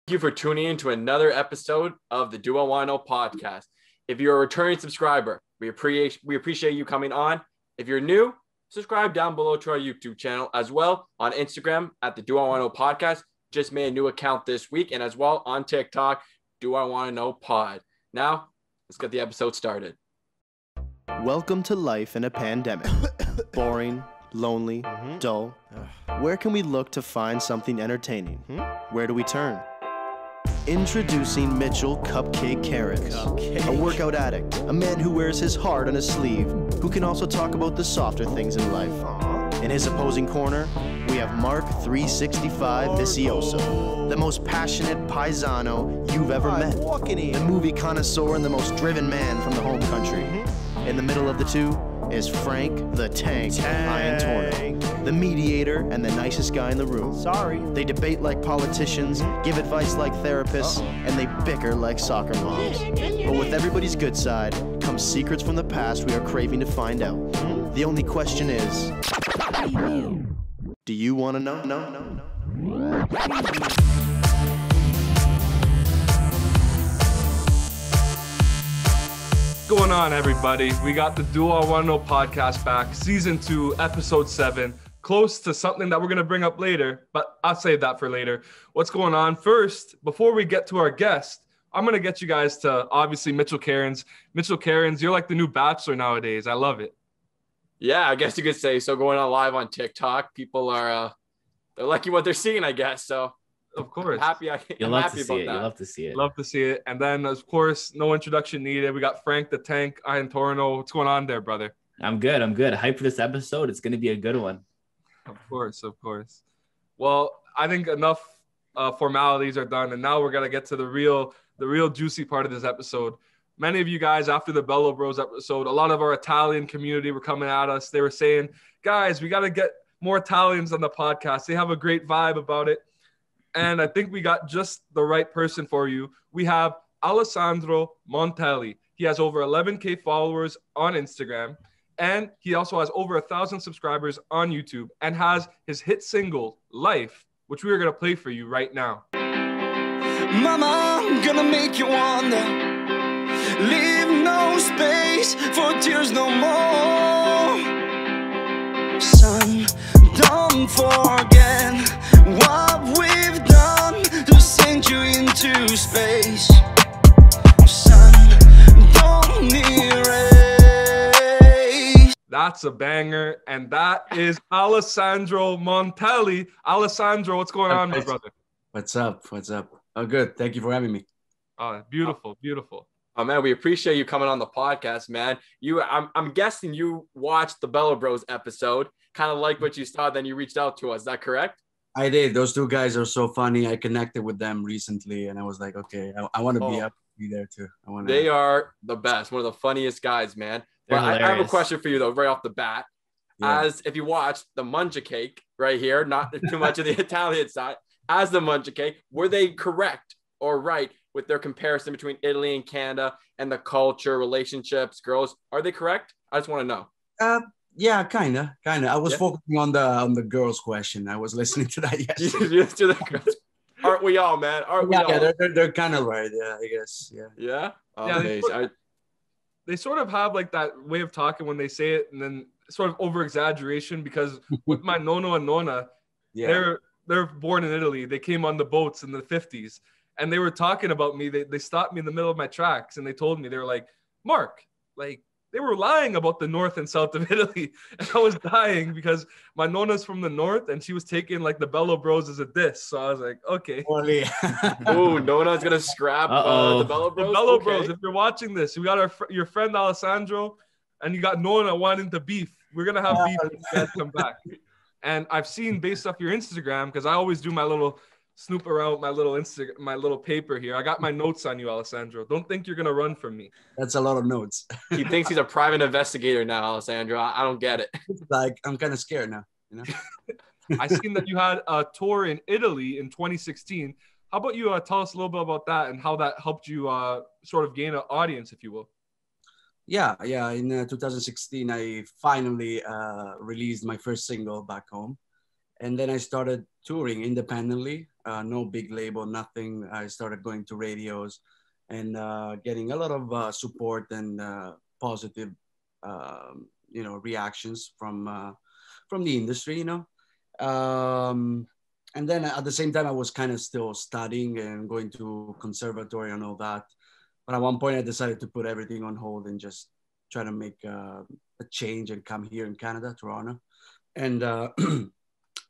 you for tuning in to another episode of the Do I Want to Know podcast. If you're a returning subscriber, we appreciate you coming on. If you're new, subscribe down below to our YouTube channel as well on Instagram at the Do I Want to Know podcast. Just made a new account this week, and as well on TikTok, Do I Want to Know Pod. Now, let's get the episode started. Welcome to life in a pandemic. Boring, lonely, dull. Where can we look to find something entertaining? Where do we turn? Introducing Mitchell Cupcake Cairns, a workout addict, a man who wears his heart on his sleeve, who can also talk about the softer things in life. In his opposing corner, we have Marc 365 Vicioso, the most passionate paisano you've ever met, the movie connoisseur and the most driven man from the home country. In the middle of the two is Frank the Tank Iantorno, the mediator and the nicest guy in the room. They debate like politicians, give advice like therapists, and they bicker like soccer moms. But with everybody's good side comes secrets from the past we are craving to find out. The only question is, do you want to know? No. What's going on, everybody? We got the Do I Want to Know podcast back, season 2, episode 7, close to something that we're going to bring up later, but I'll save that for later. What's going on? First, before we get to our guest, I'm going to get you guys to obviously Mitchell Cairns. Mitchell Cairns, you're like the new Bachelor nowadays. I love it. Yeah, I guess you could say so. Going on live on TikTok, people are they're liking what they're seeing, I guess. So of course, I'm happy about that. You love to see it. Love to see it. And then, of course, no introduction needed. We got Frank the Tank Iantorno. What's going on there, brother? I'm good. Hyped for this episode. It's going to be a good one. Of course. Well, I think enough formalities are done, and now we're gonna get to the real juicy part of this episode. Many of you guys, after the Bello Bros episode, a lot of our Italian community were coming at us. They were saying, guys, we got to get more Italians on the podcast. They have a great vibe about it. And I think we got just the right person for you. We have Alessandro Montelli. He has over 11K followers on Instagram. And he also has over 1,000 subscribers on YouTube and has his hit single, Life, which we are going to play for you right now. Mama, I'm gonna make you wonder. Leave no space for tears no more. Son, don't forget what we've done to send you into space. Son, don't erase. That's a banger, and that is Alessandro Montelli. Alessandro, what's going on, my brother? What's up? Oh, good. Thank you for having me. Oh, beautiful. Oh man, we appreciate you coming on the podcast, man. I'm guessing you watched the Bello Bros episode, kind of like what you saw, then you reached out to us. Is that correct? I did. Those two guys are so funny. I connected with them recently, and I was like, okay, I want to be there too. They are the best. One of the funniest guys, man. But I have a question for you though, right off the bat. Yeah. As if you watched the Munja Cake right here, not too much of the Italian side, as the Munja Cake, were they correct or right with their comparison between Italy and Canada and the culture, relationships, girls? Are they correct? I just want to know. Yeah, kind of. I was focusing on the girls question. I was listening to that yesterday. To the girls. Aren't we all, man? Aren't we all? Yeah, they're kind of right. Yeah, I guess. Yeah. Yeah. They sort of have like that way of talking when they say it, and then sort of over exaggeration. Because with my nono and nona, they're born in Italy. They came on the boats in the 50s. And they were talking about me. They stopped me in the middle of my tracks and they told me, they were like, Mark, like they were lying about the north and south of Italy. And I was dying because my nona's from the north and she was taking like the Bello Bros as a diss. So I was like, okay. Oh, Nona's going to scrap the Bello Bros? The Bello Bros, if you're watching this, we got your friend Alessandro and you got Nona wanting to beef. We're going to have beef when you guys come back. And I've seen based off your Instagram, because I always do my little snoop around my little paper here. I got my notes on you, Alessandro. Don't think you're gonna run from me. That's a lot of notes. He thinks he's a private investigator now, Alessandro. I don't get it. Like I'm kind of scared now. You know. I seen that you had a tour in Italy in 2016. How about you tell us a little bit about that and how that helped you sort of gain an audience, if you will? Yeah. In 2016, I finally released my first single back home. And then I started touring independently no big label, nothing. I started going to radios and getting a lot of support and positive, reactions from the industry, and then at the same time, I was kind of still studying and going to conservatory and all that. But at one point, I decided to put everything on hold and just try to make a change and come here in Canada, Toronto, and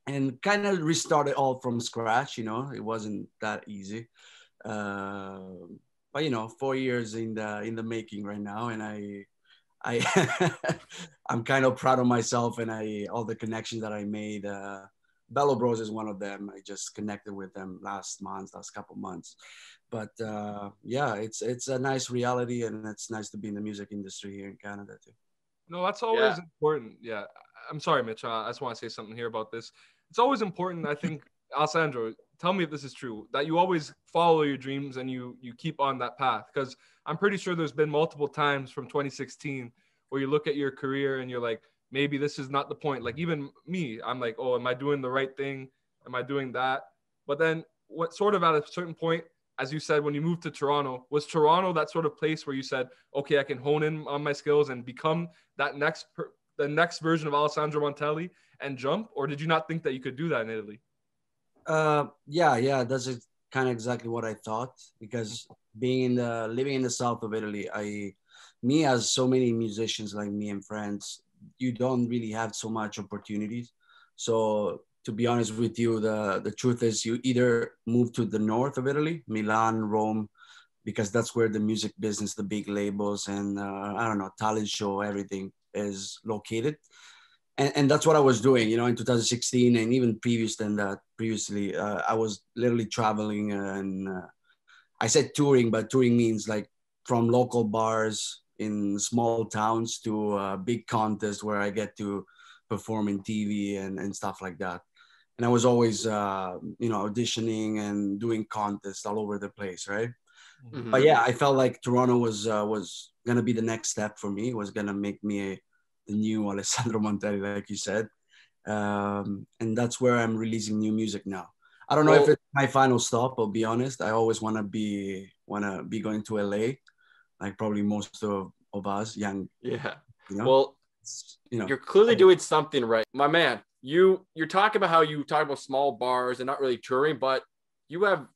and kind of restart it all from scratch. It wasn't that easy, but 4 years in the making right now, and I I'm kind of proud of myself and all the connections that I made. Bello Bros is one of them. I just connected with them last couple months. But yeah, it's a nice reality, and it's nice to be in the music industry here in Canada too. No, that's always important. Yeah. I'm sorry, Mitch. I just want to say something here about this. It's always important, I think, Alessandro, tell me if this is true, that you always follow your dreams and you keep on that path. Because I'm pretty sure there's been multiple times from 2016 where you look at your career and you're like, maybe this is not the point. Like even me, I'm like, oh, am I doing the right thing? Am I doing that? But then what sort of at a certain point, as you said, when you moved to Toronto, was Toronto that sort of place where you said, okay, I can hone in on my skills and become that the next version of Alessandro Montelli and jump? Or did you not think that you could do that in Italy? Yeah, that's kind of exactly what I thought, because living in the south of Italy, me as so many musicians like me and friends, you don't really have so much opportunities. So to be honest with you, the truth is you either move to the north of Italy, Milan, Rome, because that's where the music business, the big labels and I don't know, talent show, everything is located. And that's what I was doing, in 2016 and even previously, I was literally traveling and I said touring, but touring means like from local bars in small towns to big contests where I get to perform in TV and stuff like that. And I was always, auditioning and doing contests all over the place, right? Mm-hmm. But yeah, I felt like Toronto was gonna be the next step for me. It was gonna make me the new Alessandro Montelli, like you said. And that's where I'm releasing new music now. I don't know if it's my final stop, I'll be honest. I always wanna be going to LA, like probably most of us young. Yeah. Well, you're clearly doing something right. My man, you're talking about how you talk about small bars and not really touring, but you have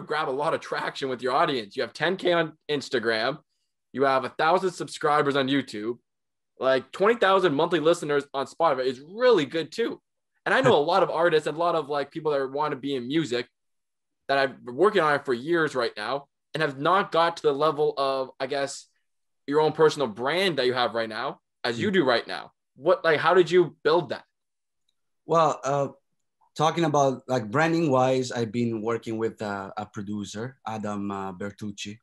grabbed a lot of traction with your audience. You have 10K on Instagram. You have 1,000 subscribers on YouTube. Like 20,000 monthly listeners on Spotify is really good too. And I know a lot of artists and a lot of like people that want to be in music that I've been working on it for years right now and have not got to the level of, I guess, your own personal brand that you have right now as you do right now. How did you build that? Well, talking about like branding wise, I've been working with a producer, Adam Bertucci.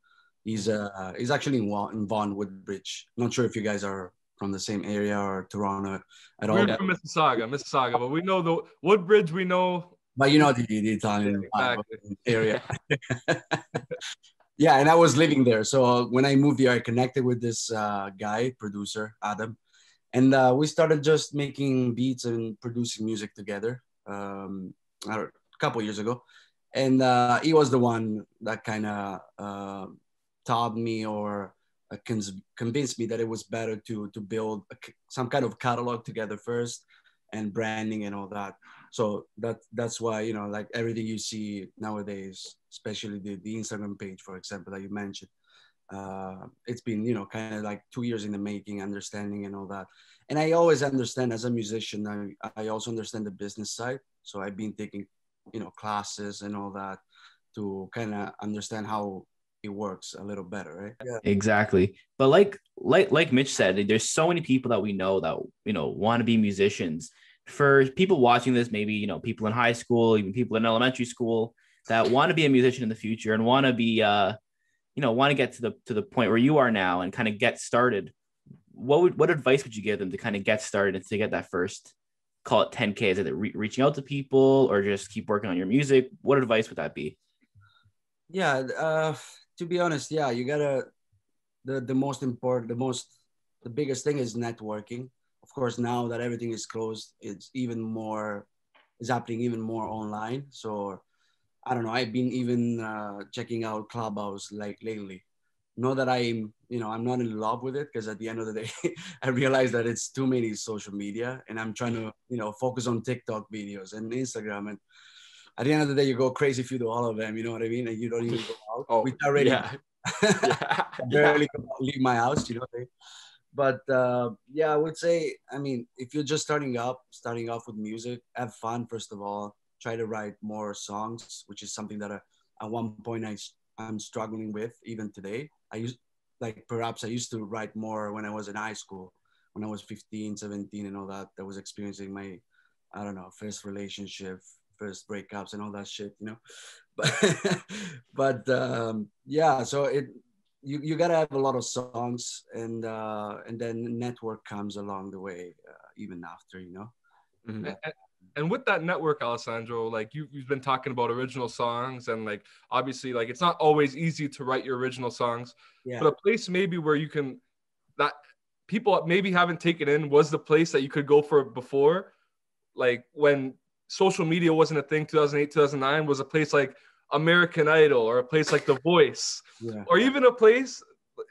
He's actually in Vaughan, Woodbridge. Not sure if you guys are from the same area or Toronto at all. We're from Mississauga, but we know the Woodbridge, we know. But you know the Italian area. Yeah, and I was living there. So when I moved here, I connected with this producer, Adam. And we started just making beats and producing music together a couple years ago. And he was the one that kind of taught me or convinced me that it was better to build some kind of catalog together first and branding and all that. So that's why, like everything you see nowadays, especially the Instagram page, for example, that you mentioned, it's been, kind of like 2 years in the making, understanding and all that. And I always understand as a musician, I also understand the business side. So I've been taking, classes and all that to kind of understand how it works a little better, right? Yeah. Exactly. But like Mitch said, there's so many people that we know that, want to be musicians. For people watching this, maybe, people in high school, even people in elementary school that want to be a musician in the future and want to be, want to get to the point where you are now and kind of get started. What advice would you give them to kind of get started and to get that first, call it 10K? Is it reaching out to people or just keep working on your music? What advice would that be? Yeah, to be honest, yeah, you gotta, the most important, the biggest thing is networking. Of course, now that everything is closed, it's happening even more online. So I don't know. I've been even checking out Clubhouse like lately. Not that I'm not in love with it, because at the end of the day, I realize that it's too many social media, and I'm trying to, focus on TikTok videos and Instagram. And at the end of the day, you go crazy if you do all of them. You know what I mean? And you don't even go out. Oh, which already, yeah. I barely leave my house. You know what I mean? But yeah, I would say, I mean, if you're just starting off with music, have fun first of all. Try to write more songs, which is something that at one point I'm struggling with even today. Perhaps I used to write more when I was in high school, when I was 15, 17 and all that. I was experiencing my, I don't know, first relationship, first breakups and all that shit, But yeah, so you gotta have a lot of songs, and then network comes along the way, even after, Mm-hmm. And with that network, Alessandro, like you've been talking about original songs, and like obviously like it's not always easy to write your original songs, but a place maybe where you can, that people maybe haven't taken in, was the place that you could go for before, like when social media wasn't a thing, 2008, 2009, was a place like American Idol, or a place like The Voice, or even a place,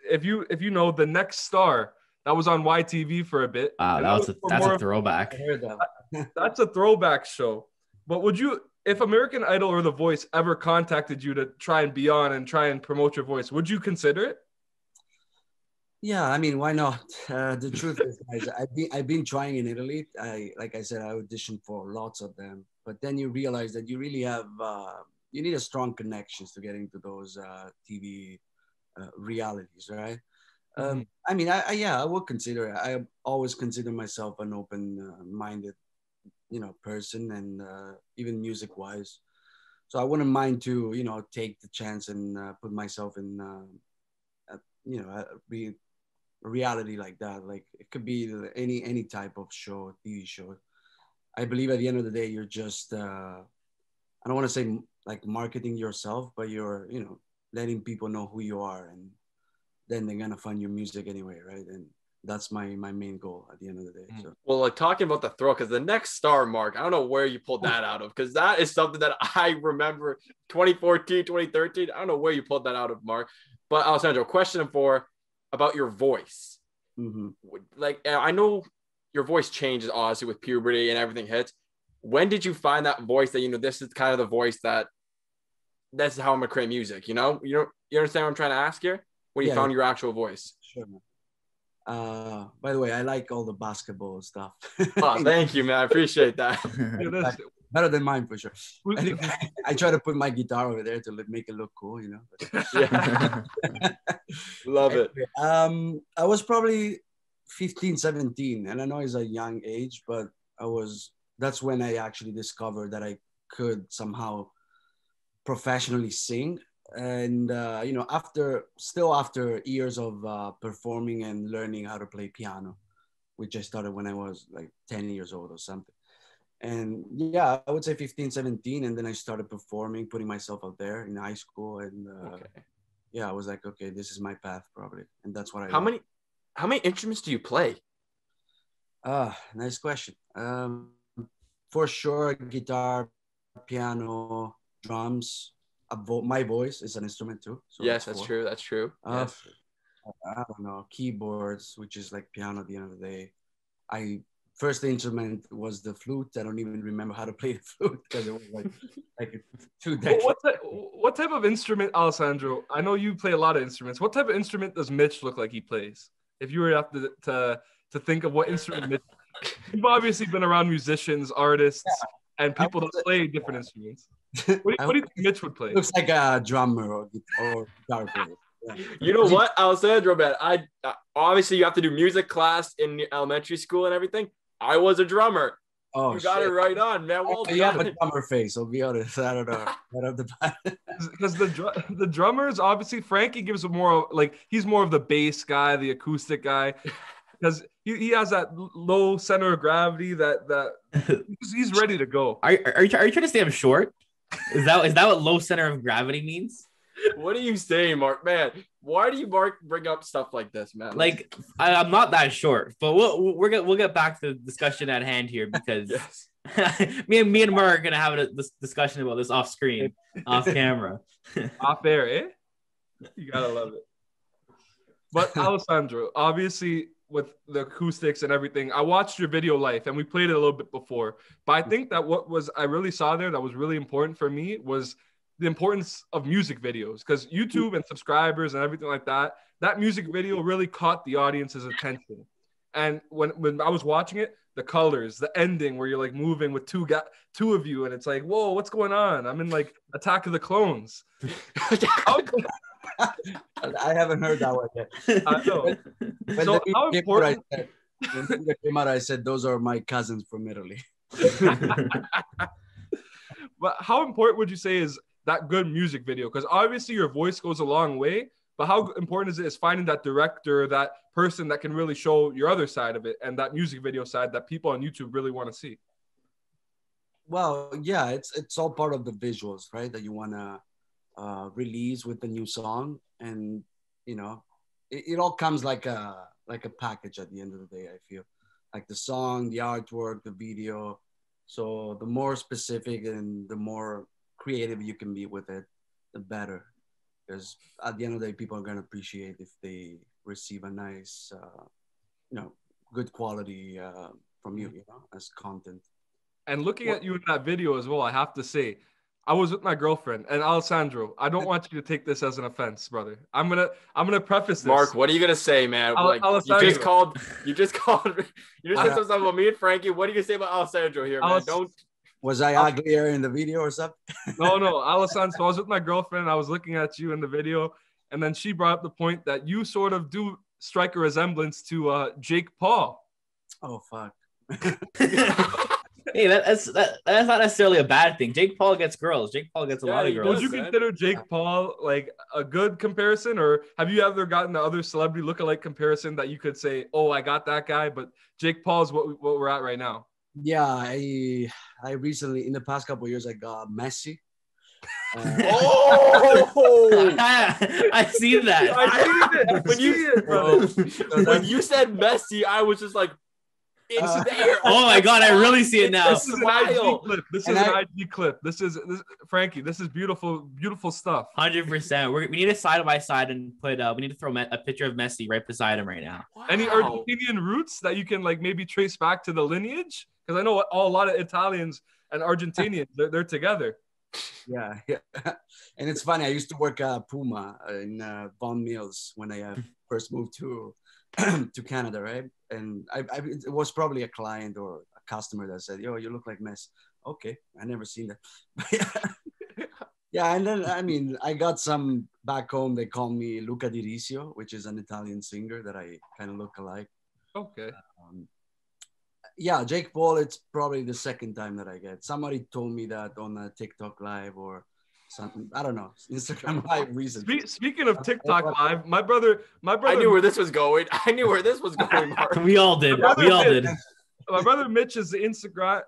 if you know, The Next Star, that was on YTV for a bit. That's a throwback. I heard that. That's a throwback show. But would you, if American Idol or The Voice ever contacted you to try and be on and try and promote your voice, would you consider it? Yeah, I mean, why not? The truth is, guys, I've been trying in Italy. Like I said, I auditioned for lots of them, but then you realize that you really have you need a strong connections to get into those TV realities, right? I mean, I would consider it. I always consider myself an open-minded, person, and even music-wise. So I wouldn't mind to, take the chance and put myself in, a reality like that. Like it could be any type of show, TV show. I believe at the end of the day, you're just, I don't want to say like marketing yourself, but you're, letting people know who you are, and then they're gonna find your music anyway, right? And that's my main goal at the end of the day. So. Well, like talking about the throw, because The Next Star, Mark, I don't know where you pulled that out of, because that is something that I remember 2014, 2013. I don't know where you pulled that out of, Mark. But Alessandro, question about your voice. Mm-hmm. Like, I know your voice changes obviously with puberty and everything hits. When did you find that voice that, this is kind of the voice this is how I'm gonna create music? You understand what I'm trying to ask here? When you found your actual voice. Sure. By the way, I like all the basketball stuff. Oh, thank you, man. I appreciate that. Better than mine for sure. Anyway, I try to put my guitar over there to make it look cool, Yeah. Love it. I was probably 15, 17, and I know it's a young age, but that's when I actually discovered that I could somehow professionally sing. And after years of performing and learning how to play piano, which I started when I was like 10 years old or something. And yeah, I would say 15, 17, and then I started performing, putting myself out there in high school, and yeah, I was like, okay, this is my path probably, and that's what I how many instruments do you play? Nice question. For sure, guitar, piano, drums. My voice is an instrument too. So yes, that's true. That's true. Yes. I don't know, keyboards, which is like piano at the end of the day. First instrument was the flute. I don't even remember how to play the flute because it was like 2 decades. What type of instrument, Alessandro? I know you play a lot of instruments. What type of instrument does Mitch look like he plays? If you were to think of what instrument Mitch, you've obviously been around musicians, artists, and people that play different instruments. What do you think Mitch would play? Looks like a drummer or guitar player. Yeah. You know what, Alessandro, man? I obviously you have to do music class in elementary school and everything. I was a drummer. Oh, you got it right on, man. Well done. You have a drummer face. I'll be honest. I don't know. Because the drummers, obviously, Frankie gives a more he's more of the bass guy, the acoustic guy. Because he has that low center of gravity that he's ready to go. Are you trying to say I'm short? Is that what low center of gravity means? What are you saying, Mark? Man, why do you bring up stuff like this, man? I'm not that short, but we'll get back to the discussion at hand here because me and Mark are gonna have this discussion about this off screen, off camera, off air, eh? You gotta love it. But Alessandro, obviously with the acoustics and everything, I watched your video Life and we played it a little bit before. But I think that I really saw there that was really important for me was the importance of music videos, because YouTube and subscribers and everything like that music video really caught the audience's attention. And when I was watching it, the colors, the ending where you're like moving with two of you, and it's like, whoa, what's going on? I'm in like Attack of the Clones. I haven't heard that one yet. I know. So how important? When it came out, I said those are my cousins from Italy. But how important would you say is that good music video? Because obviously your voice goes a long way, but how important is finding that director, that person that can really show your other side of it, and that music video side that people on YouTube really want to see? Well, yeah, it's all part of the visuals, right? That you want to release with the new song, and it all comes like a package at the end of the day. I feel like the song, the artwork, the video. So the more specific and the more creative you can be with it, the better. Because at the end of the day, people are gonna appreciate if they receive a nice, good quality from you, as content. And looking at you in that video as well, I have to say, I was with my girlfriend, and Alessandro, I don't want you to take this as an offense, brother. I'm gonna preface this. Mark, what are you gonna say, man? You just said something about me and Frankie. What are you gonna say about Alessandro here, man? Was I uglier in the video or something? No, Alessandro. So I was with my girlfriend. I was looking at you in the video, and then she brought up the point that you sort of do strike a resemblance to Jake Paul. Oh fuck. Hey, that's not necessarily a bad thing. Jake Paul gets girls. Jake Paul gets a lot of girls. Would you consider Jake Paul like a good comparison, or have you ever gotten the other celebrity lookalike comparison that you could say, "Oh, I got that guy," but Jake Paul is what we're at right now? Yeah, I recently, in the past couple of years, I got Messi. I see that. When you said Messi, I was just like, it's there. Oh my god, I really see it now. This is an IG clip. This is an IG clip. This is Frankie. This is beautiful, beautiful stuff. 100%. We need a side by side and put. We need to throw a picture of Messi right beside him right now. Wow. Any Argentinian roots that you can like maybe trace back to the lineage? Because I know a lot of Italians and Argentinians they're together. Yeah. And it's funny. I used to work at Puma in Von Mills when I first moved to Canada, right? And it was probably a client or a customer that said, "Yo, you look like Messi." Okay, I never seen that. Yeah, and then I got some back home. They call me Luca Di Risio, which is an Italian singer that I kind of look alike. Okay. Yeah, Jake Paul. It's probably the second time that I get. Somebody told me that on a TikTok live or something. I don't know. Instagram live recently. Speaking of TikTok live, my brother. I knew where this was going. Mark. We all did. My brother Mitch is the Instagram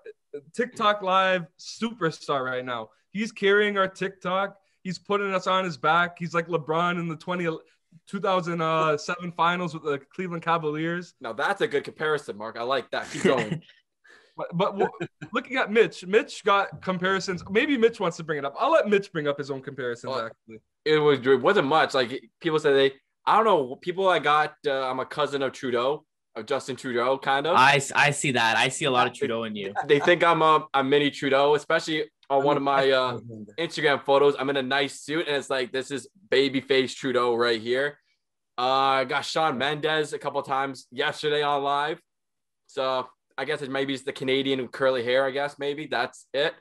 TikTok live superstar right now. He's carrying our TikTok. He's putting us on his back. He's like LeBron in the 2007 finals with the Cleveland Cavaliers. Now that's a good comparison, Mark. I like that. Keep going. But looking at Mitch got comparisons. Maybe Mitch wants to bring it up. I'll let Mitch bring up his own comparisons. Actually, it wasn't much. Like people say I don't know. People I got. I'm a cousin of Trudeau, of Justin Trudeau, kind of. I see that. I see a lot of Trudeau in you. They think I'm a mini Trudeau, especially on one of my Instagram photos. I'm in a nice suit, and it's like this is babyface Trudeau right here. I got Shawn Mendes a couple times yesterday on live, so. I guess maybe it's the Canadian with curly hair. I guess maybe that's it.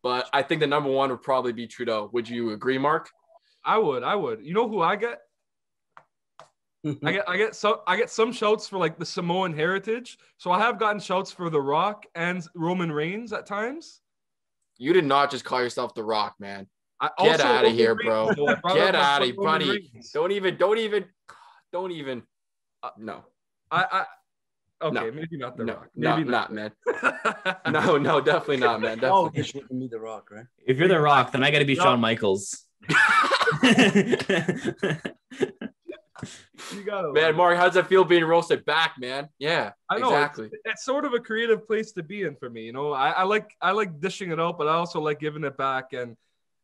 But I think the number one would probably be Trudeau. Would you agree, Mark? I would. You know who I get? I get some shouts for like the Samoan heritage. So I have gotten shouts for The Rock and Roman Reigns at times. You did not just call yourself The Rock, man. Get out of here, bro. Get out of here, buddy. Don't even. No. Okay, maybe not The Rock. Maybe not, man. No, definitely not, man. Definitely. Oh, you should be The Rock, right? If you're The Rock, then I got to be Shawn Michaels. You gotta Man, Mark, how's it feel being roasted back, man? Yeah, I know exactly. it's sort of a creative place to be in for me. You know, I like dishing it out, but I also like giving it back and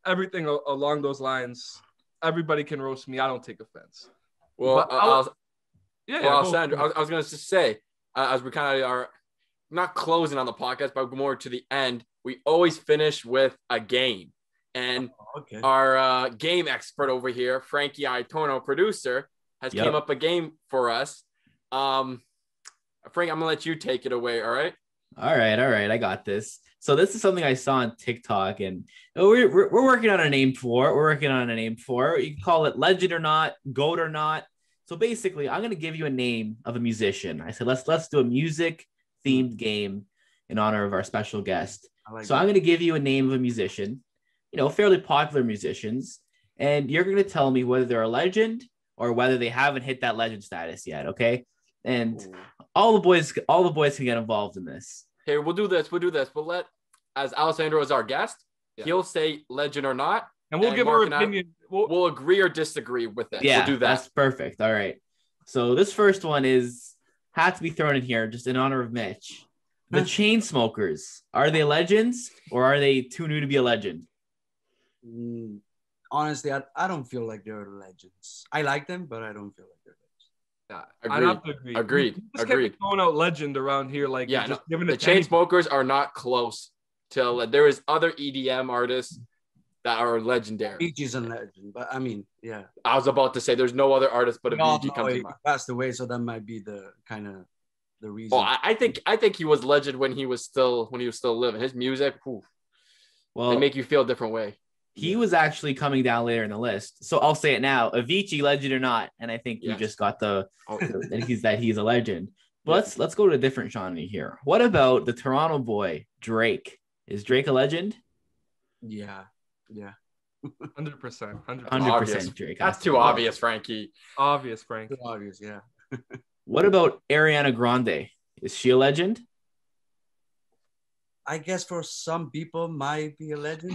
everything along those lines. Everybody can roast me. I don't take offense. Well, Yeah, Alessandro, I was going to just say, as we kind of are not closing on the podcast, but more to the end, we always finish with a game. And our game expert over here, Frankie Iantorno, producer, has came up a game for us. Frank, I'm going to let you take it away, all right? All right. I got this. So this is something I saw on TikTok, and we're working on a name for it. You can call it legend or not, goat or not. So basically, I'm going to give you a name of a musician. I said, let's do a music themed game in honor of our special guest. I'm going to give you a name of a musician, fairly popular musicians, and you're going to tell me whether they're a legend or whether they haven't hit that legend status yet. Okay. And all the boys can get involved in this. Here, we'll do this. We'll as Alessandro is our guest, he'll say legend or not. And we'll give our opinion. We'll agree or disagree with it. Yeah, we'll do that. That's perfect. All right. So this first one had to be thrown in here just in honor of Mitch. The Chainsmokers, are they legends or are they too new to be a legend? Honestly, I don't feel like they're legends. I like them, but I don't feel like they're legends. Yeah, I have to agree. Agreed. Just kept throwing out legend around here, like just giving the Chainsmokers are not close to. There is other EDM artists that are legendary. Avicii's a legend, but I mean, yeah. I was about to say there's no other artist but Avicii comes to mind. He passed away, so that might be the kind of the reason. Oh, I think he was legend when he was still living. His music, they make you feel a different way. He was actually coming down later in the list, so I'll say it now: Avicii, legend or not? And I think you just got that he's a legend. But let's go to a different genre here. What about the Toronto boy Drake? Is Drake a legend? Yeah. 100%. 100% Drake. That's too obvious, Frankie. Obvious, Frank. Too obvious, yeah. What about Ariana Grande? Is she a legend? I guess for some people might be a legend.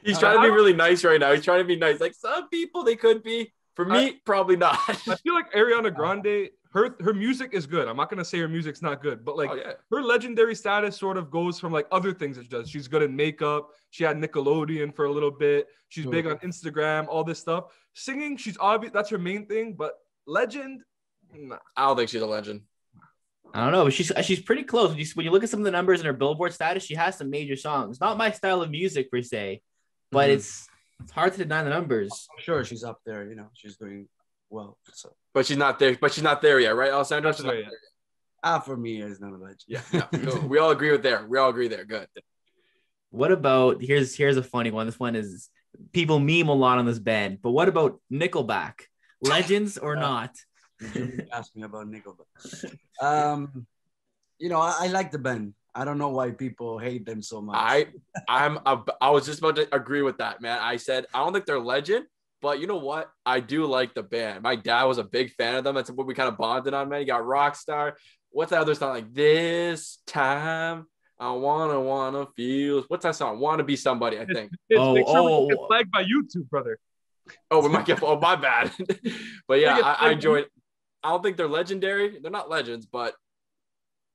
He's trying to be really nice right now. He's trying to be nice. Like some people they could be. For me, probably not. I feel like Ariana Grande, her music is good. I'm not gonna say her music's not good, but her legendary status sort of goes from like other things that she does. She's good in makeup. She had Nickelodeon for a little bit. She's big on Instagram, all this stuff. Singing, she's obvious. That's her main thing. But legend, nah. I don't think she's a legend. I don't know, but she's pretty close. When you look at some of the numbers in her Billboard status, she has some major songs. Not my style of music per se, but it's hard to deny the numbers. I'm sure she's up there. She's doing well. So. But she's not there. But she's not there yet, right, Alessandro? She's not there yet. For me, it's not a legend. Yeah. We all agree there. We all agree there. Good. What about here's a funny one. This one is people meme a lot on this band. But what about Nickelback? Legends or not? You asked me about Nickelback. I like the band. I don't know why people hate them so much. I was just about to agree with that, man. I said I don't think they're legend, but you know what? I do like the band. My dad was a big fan of them. That's what we kind of bonded on, man. You got Rockstar. What's that other song? Like This Time I wanna feel. What's that song? Wanna Be Somebody, I think. It's flagged by YouTube, brother. Oh, we might get. Oh, my bad. But yeah, I enjoyed. I don't think they're legendary. They're not legends, but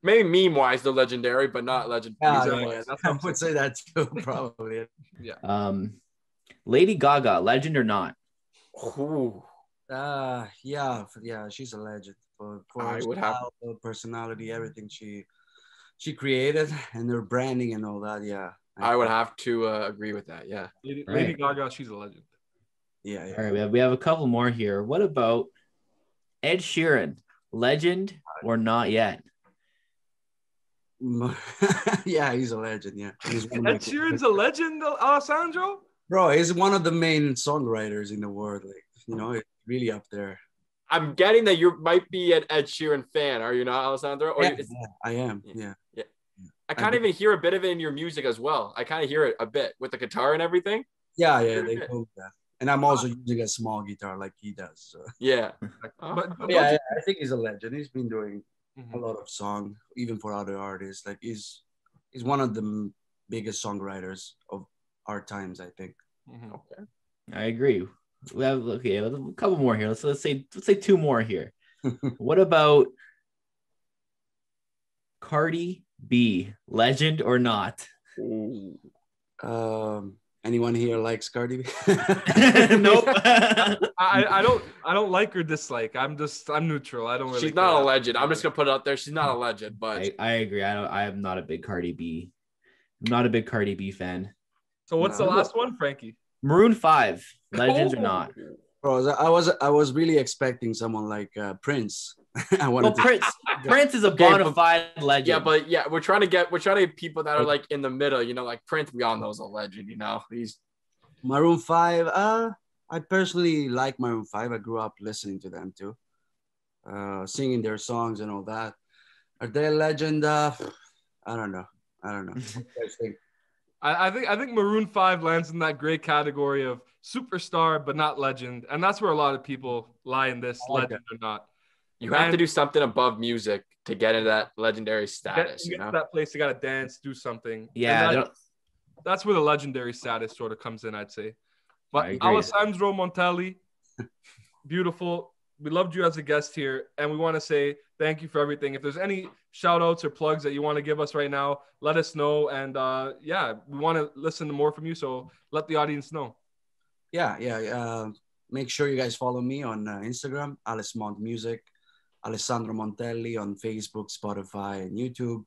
maybe meme-wise they're legendary, but not legend. I would say that too, probably. Yeah. Lady Gaga, legend or not? Ooh. Yeah, she's a legend for her style, personality, everything she created, and her branding and all that. Yeah, I would have to agree with that. Yeah, Lady Gaga, she's a legend. Yeah. All right, we have a couple more here. What about Ed Sheeran, legend or not yet? Yeah, he's a legend. Yeah, Ed Sheeran's a legend, Alessandro. Bro, he's one of the main songwriters in the world. It's really up there. I'm getting that you might be an Ed Sheeran fan. Are you not, Alessandro? Or I am. Yeah. I kind of even hear a bit of it in your music as well. I kind of hear it a bit with the guitar and everything. Yeah, they told that. And I'm also using a small guitar like he does. So. Yeah. But I think he's a legend. He's been doing a lot of songs, even for other artists. Like he's one of the biggest songwriters of our times, I think. I agree. We have okay, a couple more here. Let's say two more here. What about Cardi B, legend or not? Anyone here likes Cardi B? Nope. I don't like or dislike. I'm neutral. I don't really. She's not care. a legend. I'm just gonna put it out there. She's not a legend, but I agree. I am not a big Cardi B. I'm not a big Cardi B fan. So what's the last one, Frankie? Maroon 5, legends or not? Bro, I was really expecting someone like Prince. I wanted Prince is a bona fide legend. Yeah, but yeah, we're trying to get people that are like in the middle, you know, like Prince, we all know is a legend, you know. He's Maroon 5. I personally like Maroon 5. I grew up listening to them too. Singing their songs and all that. Are they a legend? I don't know. What do you guys think? I think Maroon 5 lands in that great category of superstar but not legend, and that's where a lot of people lie in this legend or not. You have to do something above music to get into that legendary status. To you get know? to that place, you got to dance, do something. Yeah, that's where the legendary status sort of comes in, I'd say. But agree. Alessandro Montelli, beautiful. We loved you as a guest here, and we want to say thank you for everything. If there's any shout outs or plugs that you want to give us right now, let us know. And we want to listen to more from you, so let the audience know. Yeah. Make sure you guys follow me on Instagram, Alice Mont Music, Alessandro Montelli on Facebook, Spotify, and YouTube.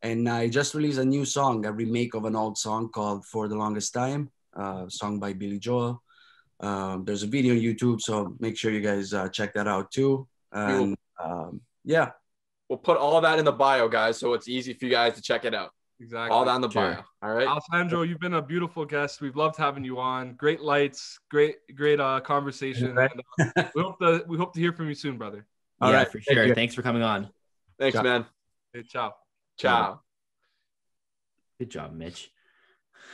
And I just released a new song, a remake of an old song called For the Longest Time, song by Billy Joel. There's a video on YouTube, so make sure you guys check that out too. And we'll put all that in the bio, guys, so it's easy for you guys to check it out. Exactly. All that in the bio. All right. Alessandro, you've been a beautiful guest. We've loved having you on. Great lights, great conversation. And, we hope to hear from you soon, brother. All right, for sure. Thanks for coming on. Thanks, ciao. man. Hey, ciao. Ciao. Good job, Mitch.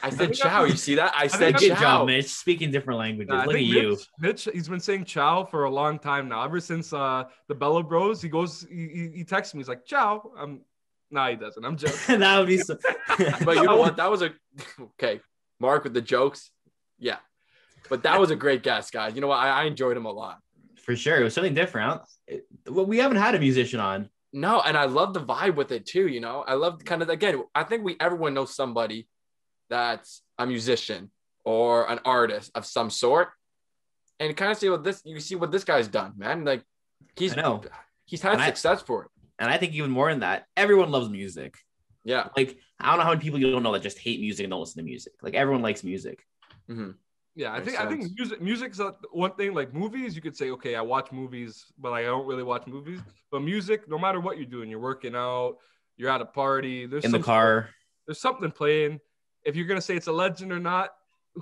I said ciao. You see that? I said Good ciao. job, Mitch. Speaking different languages. Look at you. Mitch, he's been saying ciao for a long time now. Ever since the Bello Bros, he texts me. He's like, ciao. No, he doesn't. I'm joking. That would be so. But you know what? That was okay. Mark with the jokes. Yeah. But that was a great guest, guys. You know what? I enjoyed him a lot. For sure. It was something different. We haven't had a musician on. No, and I love the vibe with it too, you know. I love kind of, again, I think everyone knows somebody that's a musician or an artist of some sort. And you kind of see what this guy's done, man. Like he's had success for it. And I think even more than that, everyone loves music. Yeah. Like, I don't know how many people you don't know that just hate music and don't listen to music. Like, everyone likes music. Mm-hmm. Yeah, I think music's one thing. Like movies, you could say, okay, I watch movies, but like I don't really watch movies. But music, no matter what you're doing, you're working out, you're at a party, there's in the car, there's something playing. If you're gonna say it's a legend or not,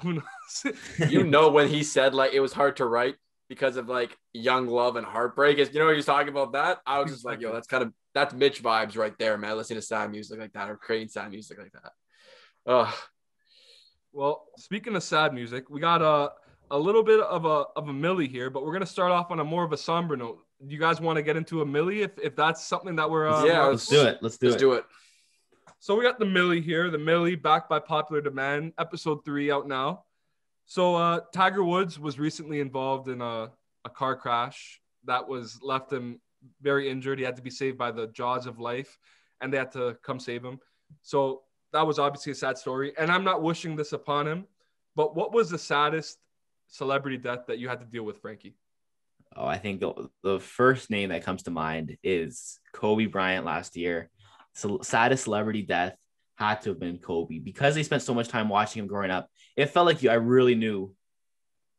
who knows? You know, when he said like it was hard to write because of like young love and heartbreak, you know, he's talking about that. I was just like, yo, that's Mitch vibes right there, man. Listening to sad music like that or creating sad music like that. Well, speaking of sad music, we got a little bit of a Millie here, but we're gonna start off on a more of a somber note. Do you guys want to get into a Millie if that's something that we're let's do it. Let's do it. So we got the Millie here, the Millie backed by popular demand, episode 3 out now. So Tiger Woods was recently involved in a car crash that left him very injured. He had to be saved by the jaws of life, and they had to come save him. So that was obviously a sad story, and I'm not wishing this upon him, but what was the saddest celebrity death that you had to deal with, Frankie? Oh, I think the first name that comes to mind is Kobe Bryant last year. So saddest celebrity death had to have been Kobe because they spent so much time watching him growing up. It felt like I really knew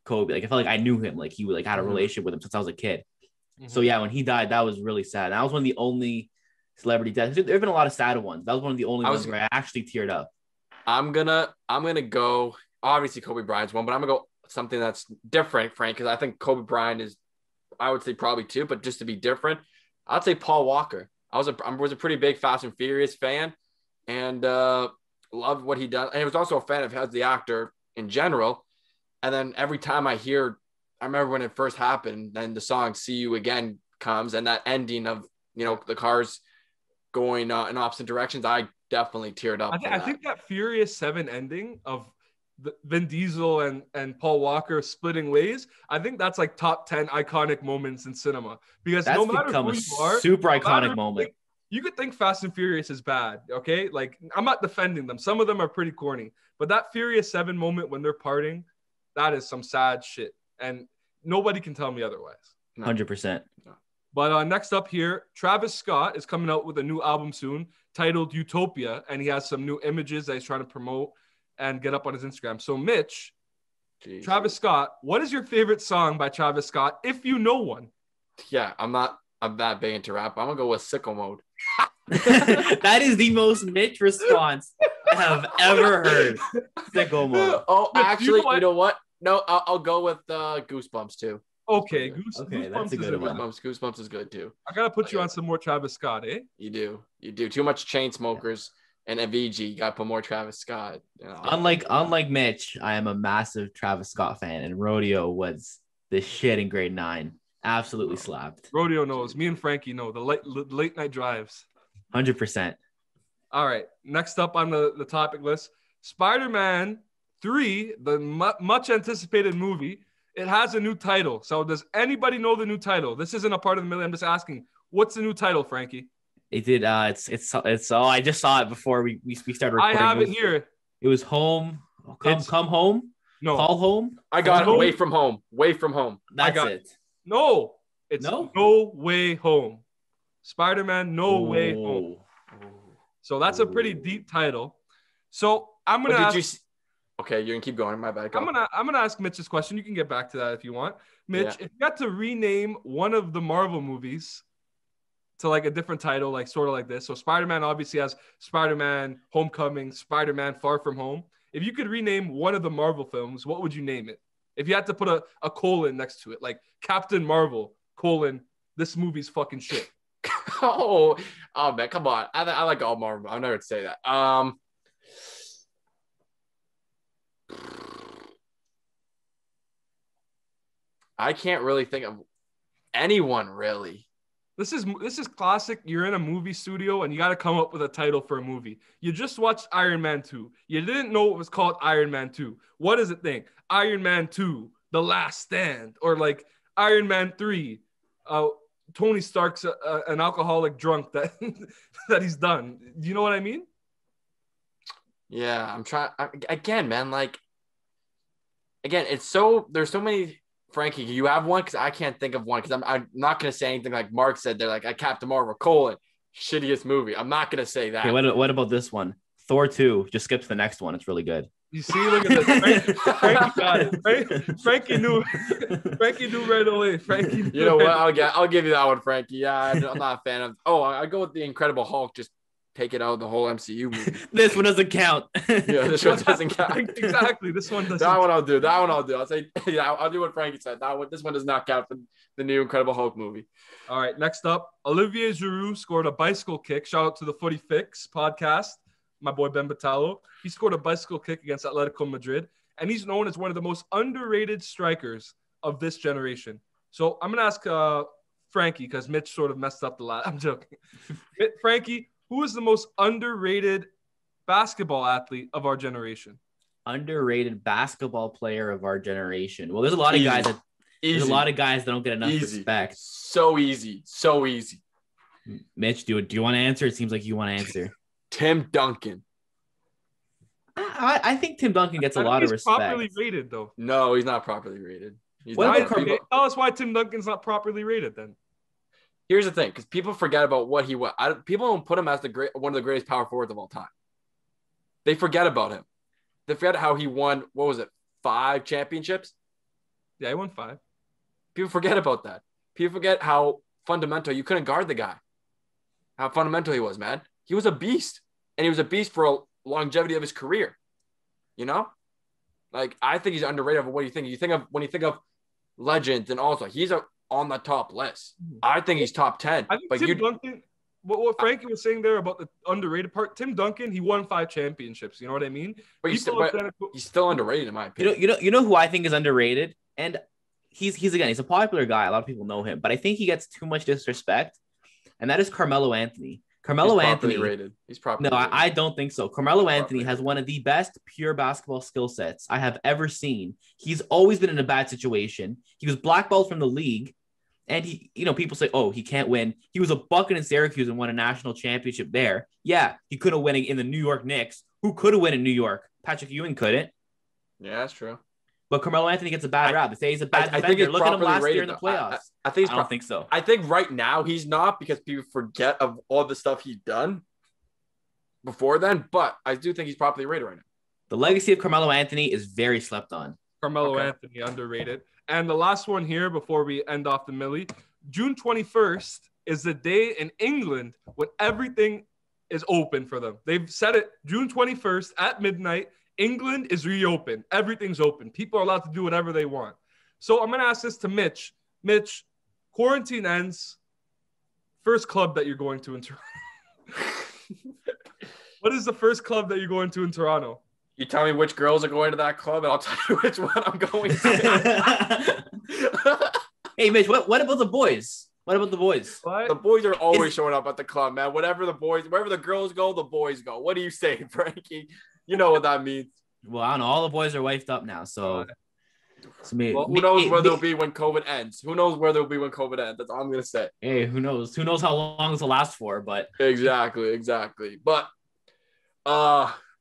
Kobe. Like, I felt like I knew him. Like, he had a relationship with him since I was a kid. Mm-hmm. So yeah, when he died, that was really sad. That was one of the only celebrity deaths. There have been a lot of sad ones. That was one of the only ones where I actually teared up. I'm gonna go, obviously Kobe Bryant's one, but I'm gonna go something that's different, Frank, because I think Kobe Bryant is, I would say probably 2, but just to be different, I'd say Paul Walker. I was a pretty big Fast and Furious fan, and loved what he does. And I was also a fan of the actor in general. And then every time I remember when it first happened, then the song "See You Again" comes, and that ending of, you know, the cars going in opposite directions, I definitely teared up. I think that Furious 7 ending of Vin Diesel and Paul Walker splitting ways, I think that's like top 10 iconic moments in cinema. Because That's no matter become who a you are, super no matter iconic moment. you could think Fast and Furious is bad, okay? Like, I'm not defending them. Some of them are pretty corny. But that Furious 7 moment when they're parting, that is some sad shit. And nobody can tell me otherwise. 100%. But next up here, Travis Scott is coming out with a new album soon titled Utopia. And he has some new images that he's trying to promote and get up on his Instagram. So, Mitch, Jeez. Travis Scott, what is your favorite song by Travis Scott, if you know one? Yeah, I'm that big into rap. I'm gonna go with Sicko Mode. That is the most Mitch response I have ever heard. Sicko Mode. Oh, Mitch, actually, you know what? No, I'll go with Goosebumps too. Okay, Okay, that's a Goosebumps good is one. Goosebumps is good too. I gotta put you on some more Travis Scott, eh? You do. Too much Chainsmokers and Avicii. You gotta put more Travis Scott. You know. Unlike Mitch, I am a massive Travis Scott fan, and Rodeo was the shit in grade 9. Absolutely slapped. Rodeo knows. Me and Frankie know the late night drives. 100%. All right. Next up on the topic list, Spider-Man 3, the much anticipated movie. It has a new title. So does anybody know the new title? This isn't a part of the million. I'm just asking. What's the new title, Frankie? It did. It's. Oh, I just saw it before we started recording. I have it here. It was Home. Come home. No. Call home. I got No. it. Away from home. Way from home. That's got it. No. It's No? No Way Home. Spider-Man No Way Home. Oh. So that's a pretty deep title. So I'm gonna ask, Okay, you're gonna keep going. My bad. Go. I'm gonna ask Mitch this question. You can get back to that if you want. Mitch, Yeah. if you got to rename one of the Marvel movies to like a different title, like sort of like this. So Spider-Man obviously has Spider-Man Homecoming, Spider-Man Far From Home. If you could rename one of the Marvel films, what would you name it? If you had to put a colon next to it, like Captain Marvel, this movie's fucking shit. oh man, come on. I like all Marvel. I'm never to say that. I can't really think of anyone really. This is classic. You're in a movie studio and you got to come up with a title for a movie. You just watched Iron Man 2. You didn't know it was called Iron Man 2. What does it think? Iron Man 2, The Last Stand, or like Iron Man 3, Tony Stark's an alcoholic drunk that that he's done. Do you know what I mean? Yeah, I'm trying again, man. Like again, there's so many. Frankie, you have one? Because I can't think of one. Because I'm not gonna say anything like Mark said. They're like, I Captain Marvel, shittiest movie. I'm not gonna say that. Okay, what about this one? Thor 2. Just skip to the next one. It's really good. You see, look at this. Frankie got it. Frankie knew. Frankie knew right away. Frankie. You know what? I'll give you that one, Frankie. Yeah, I'm not a fan of. Oh, I go with the Incredible Hulk. Just take it out of the whole MCU movie. This one doesn't count. Yeah, this one doesn't count. Exactly. This one doesn't. That one I'll do. I'll say. Yeah, I'll do what Frankie said. This one does not count for the new Incredible Hulk movie. All right. Next up, Olivier Giroud scored a bicycle kick. Shout out to the Footy Fix podcast. My boy Ben Batallo. He scored a bicycle kick against Atletico Madrid, and he's known as one of the most underrated strikers of this generation. So I'm gonna ask Frankie, because Mitch sort of messed up the last. I'm joking. Frankie, who is the most underrated basketball athlete of our generation? Underrated basketball player of our generation. Well, there's a lot of guys that don't get enough respect. So easy. Mitch, do you want to answer? It seems like you want to answer. Tim Duncan. I think Tim Duncan gets a lot of respect. He's properly rated, though. No, he's not properly rated. Tell us why Tim Duncan's not properly rated, then. Here's the thing, because people forget about what he was. People don't put him as one of the greatest power forwards of all time. They forget about him. They forget how he won, 5 championships? Yeah, he won 5. People forget about that. People forget how fundamental. You couldn't guard the guy. How fundamental he was, man. He was a beast. And he was a beast for a longevity of his career. You know? Like, I think he's underrated. What do you think? When you think of legends and also, he's on the top list. I think he's top 10. I think Tim Duncan, what Frankie was saying there about the underrated part, Tim Duncan, he won 5 championships. You know what I mean? But he's still underrated in my opinion. You know who I think is underrated? And he's a popular guy. A lot of people know him, but I think he gets too much disrespect. And that is Carmelo Anthony. Carmelo He's Anthony. properly rated. He's properly No, rated. I don't think so. Carmelo Anthony Properly has rated. one of the best pure basketball skill sets I have ever seen. He's always been in a bad situation. He was blackballed from the league. And he, people say, oh, he can't win. He was a bucket in Syracuse and won a national championship there. Yeah, he could have won in the New York Knicks. Who could have won in New York? Patrick Ewing couldn't. Yeah, that's true. But Carmelo Anthony gets a bad rap. They say he's a bad I think defender. he's Look at him properly last year rated, in the though. playoffs. I don't think so. I think right now he's not, because people forget of all the stuff he's done before then. But I do think he's properly rated right now. The legacy of Carmelo Anthony is very slept on. Carmelo Anthony, underrated. And the last one here before we end off the Millie, June 21st is the day in England when everything is open for them. They've said it, June 21st at midnight, England is reopened. Everything's open. People are allowed to do whatever they want. So I'm going to ask this to Mitch. Mitch, quarantine ends. First club that you're going to in Toronto. What is the first club that you're going to in Toronto? You tell me which girls are going to that club, and I'll tell you which one I'm going to. Hey, Mitch, what about the boys? What about the boys? What? The boys are always showing up at the club, man. Wherever the girls go, the boys go. What do you say, Frankie? You know what that means. Well, I don't know. All the boys are wifed up now, so maybe, Well, who knows where they'll be when COVID ends? Who knows where they'll be when COVID ends? That's all I'm gonna say. Hey, who knows? Who knows how long this will last for? But Exactly. But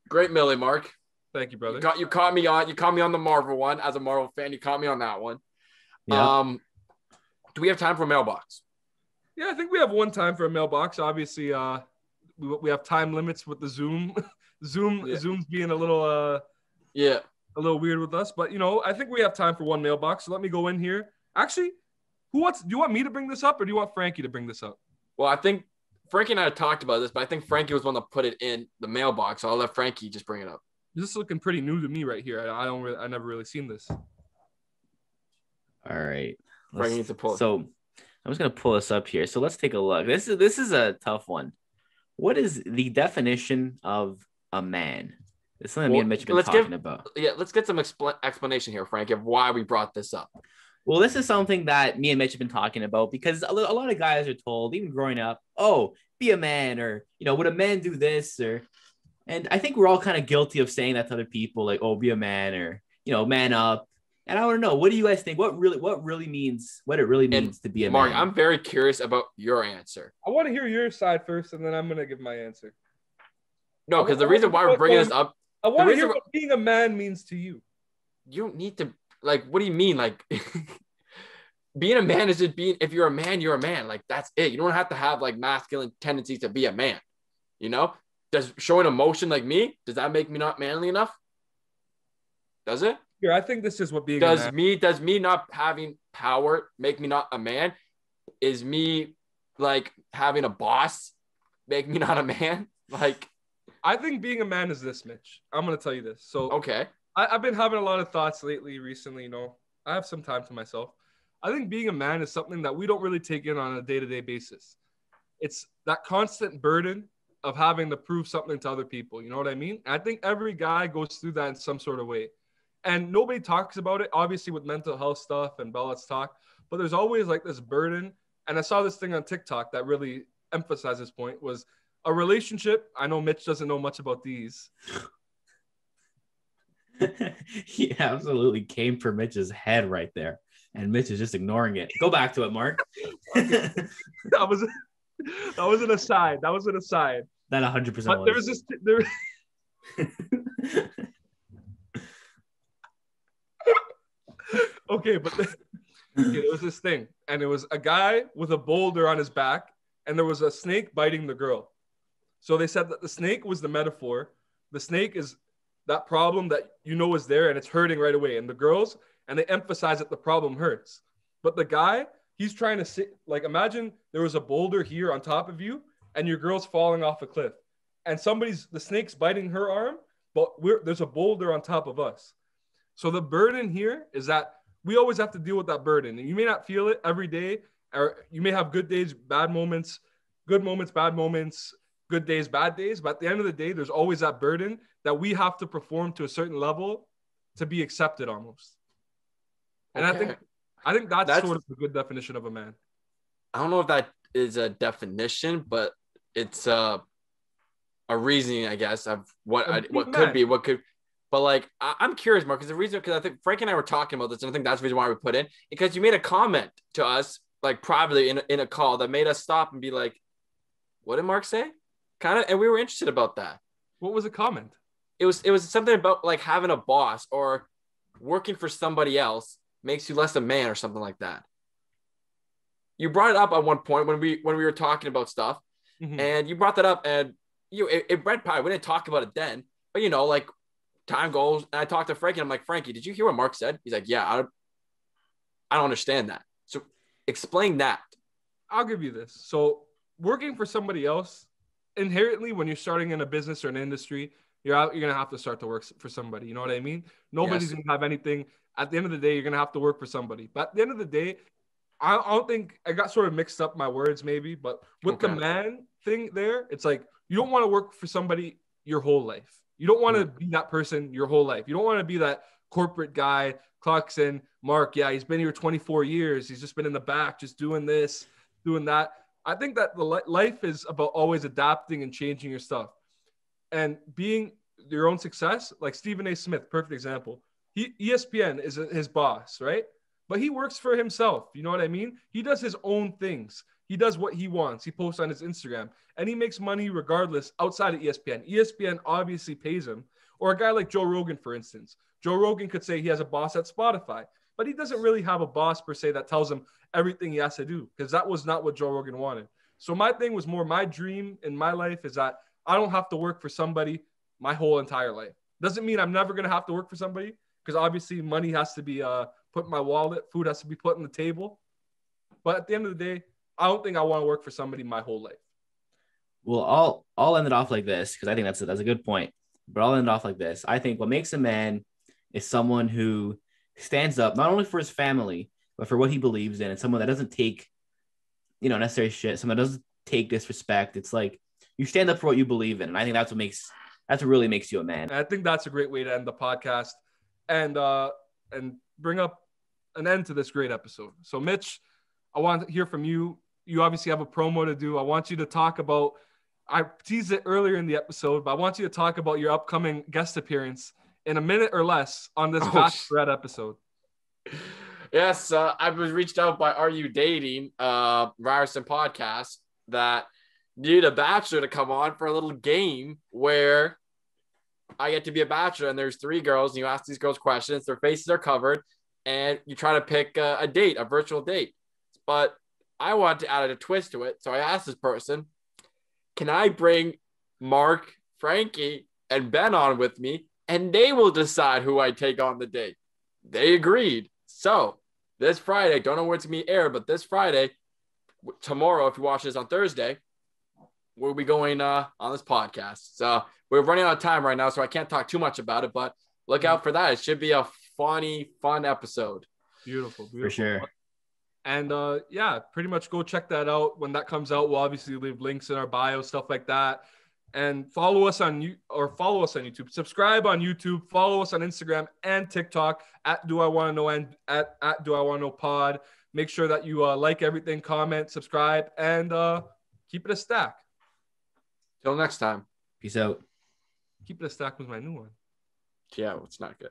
great Millie, Mark. Thank you, brother. You caught me on the Marvel one. As a Marvel fan, you caught me on that one. yeah. Do we have time for a mailbox? Yeah, I think we have one time for a mailbox. Obviously, we have time limits with the Zoom. Zoom's being a little weird with us, but I think we have time for one mailbox. So let me go in here. Actually, do you want me to bring this up, or do you want Frankie to bring this up? Well, I think Frankie and I had talked about this, but I think Frankie was one that put it in the mailbox. So I'll let Frankie just bring it up. This is looking pretty new to me right here. I never really seen this. All right. Frankie needs to pull it. So I'm just gonna pull this up here. So let's take a look. This is a tough one. What is the definition of a man? It's something me and Mitch have been talking about. Yeah, let's get some explanation here, Frankie, of why we brought this up. Well, this is something that me and Mitch have been talking about because a lot of guys are told, even growing up, oh, be a man, or would a man do this, and I think we're all kind of guilty of saying that to other people, like, oh, be a man, or man up. And I want to know, what do you guys think? What it really means to be a Mark, man? I'm very curious about your answer. I want to hear your side first, and then I'm gonna give my answer. No, because the reason why we're bringing this up, I want to hear what being a man means to you. You don't need to, like, what do you mean? Like, being a man is just being, if you're a man, you're a man. Like, that's it. You don't have to have, like, masculine tendencies to be a man. Does showing emotion like me, does that make me not manly enough? Does it? Here, I think this is what being does a man. does me not having power make me not a man? Is me, like, having a boss make me not a man? Like, I think being a man is this, Mitch. I'm gonna tell you this. So okay, I've been having a lot of thoughts recently. I have some time to myself. I think being a man is something that we don't really take in on a day-to-day basis. It's that constant burden of having to prove something to other people. You know what I mean? I think every guy goes through that in some sort of way. And nobody talks about it, obviously, with mental health stuff and Let's Talk. But there's always like this burden. And I saw this thing on TikTok that really emphasized this point, was a relationship. I know Mitch doesn't know much about these. He absolutely came for Mitch's head right there. And Mitch is just ignoring it. Go back to it, Mark. That was an aside. That 100% But there was this... Okay, but there was this thing, and it was a guy with a boulder on his back, and there was a snake biting the girl. So they said that the snake was the metaphor. The snake is that problem that is there, and it's hurting right away. And the girls, and they emphasize that the problem hurts. But the guy, he's trying to sit, like, imagine there was a boulder here on top of you, and your girl's falling off a cliff, and the snake's biting her arm, but there's a boulder on top of us. So the burden here is that we always have to deal with that burden. And you may not feel it every day, or you may have good days, bad moments, good moments, bad moments, good days, bad days. But at the end of the day, there's always that burden that we have to perform to a certain level to be accepted almost. And okay. I think that's sort of a good definition of a man. I don't know if that is a definition, but it's a reasoning, I guess, of what man. could. But like, I'm curious, Mark, because I think Frank and I were talking about this, and I think that's the reason why we put in, because you made a comment to us like privately in a call that made us stop and be like, what did Mark say? Kind of, and we were interested about that. What was the comment? It was something about like having a boss or working for somebody else makes you less a man or something like that. You brought it up at one point when we were talking about stuff, and you brought that up, and it Brent Pie. We didn't talk about it then, but like time goes, and I talked to Frankie, and I'm like, Frankie, did you hear what Mark said? He's like, yeah, I don't understand that. So explain that. I'll give you this. So working for somebody else, inherently, when you're starting in a business or an industry, you're going to have to start to work for somebody. You know what I mean? Nobody's going to have anything. At the end of the day, you're going to have to work for somebody. But at the end of the day, I don't think I got sort of mixed up my words maybe, but with the man thing there, it's like, you don't want to work for somebody your whole life. You don't want to be that person your whole life. You don't want to be that corporate guy, clocks in, Mark, yeah, he's been here 24 years. He's just been in the back, just doing this, doing that. I think that the life is about always adapting and changing your stuff and being your own success. Like Stephen A. Smith, perfect example. ESPN is his boss, right? But he works for himself. You know what I mean? He does his own things. He does what he wants. He posts on his Instagram and he makes money regardless outside of ESPN. ESPN obviously pays him. Or a guy like Joe Rogan, for instance. Joe Rogan could say he has a boss at Spotify, but he doesn't really have a boss per se that tells him everything he has to do, because that was not what Joe Rogan wanted. So my thing was more, my dream in my life is that I don't have to work for somebody my whole entire life. Doesn't mean I'm never going to have to work for somebody, because obviously money has to be put in my wallet, food has to be put on the table. But at the end of the day, I don't think I want to work for somebody my whole life. Well, I'll end it off like this, because I think that's a good point. But I'll end it off like this. I think what makes a man is someone who stands up not only for his family, but for what he believes in, and someone that doesn't take, necessary shit. Someone that doesn't take disrespect. It's like you stand up for what you believe in, and I think that's what really makes you a man. And I think that's a great way to end the podcast and bring up an end to this great episode. So, Mitch, I want to hear from you. You obviously have a promo to do. I want you to talk about, I teased it earlier in the episode, but I want you to talk about your upcoming guest appearance in a minute or less on this Bachelorette episode. Yes, I was reached out by Are You Dating, Ryerson podcast, that need a bachelor to come on for a little game where I get to be a bachelor, and there's 3 girls, and you ask these girls questions, their faces are covered, and you try to pick a date, a virtual date. But I wanted to add a twist to it, so I asked this person, can I bring Mark, Frankie, and Ben on with me, and they will decide who I take on the date? They agreed. So this Friday, don't know where it's going to be aired, but this Friday, tomorrow, if you watch this on Thursday, we'll be going on this podcast. So we're running out of time right now, so I can't talk too much about it, but look out for that. It should be a fun episode. Beautiful. For sure. And pretty much go check that out. When that comes out, we'll obviously leave links in our bio, stuff like that. And follow us on YouTube. Subscribe on YouTube. Follow us on Instagram and TikTok at Do I Want to Know and at Do I Want to Know Pod. Make sure that you like everything, comment, subscribe, and keep it a stack. Till next time. Peace out. Keep it a stack was my new one. Yeah, it's not good.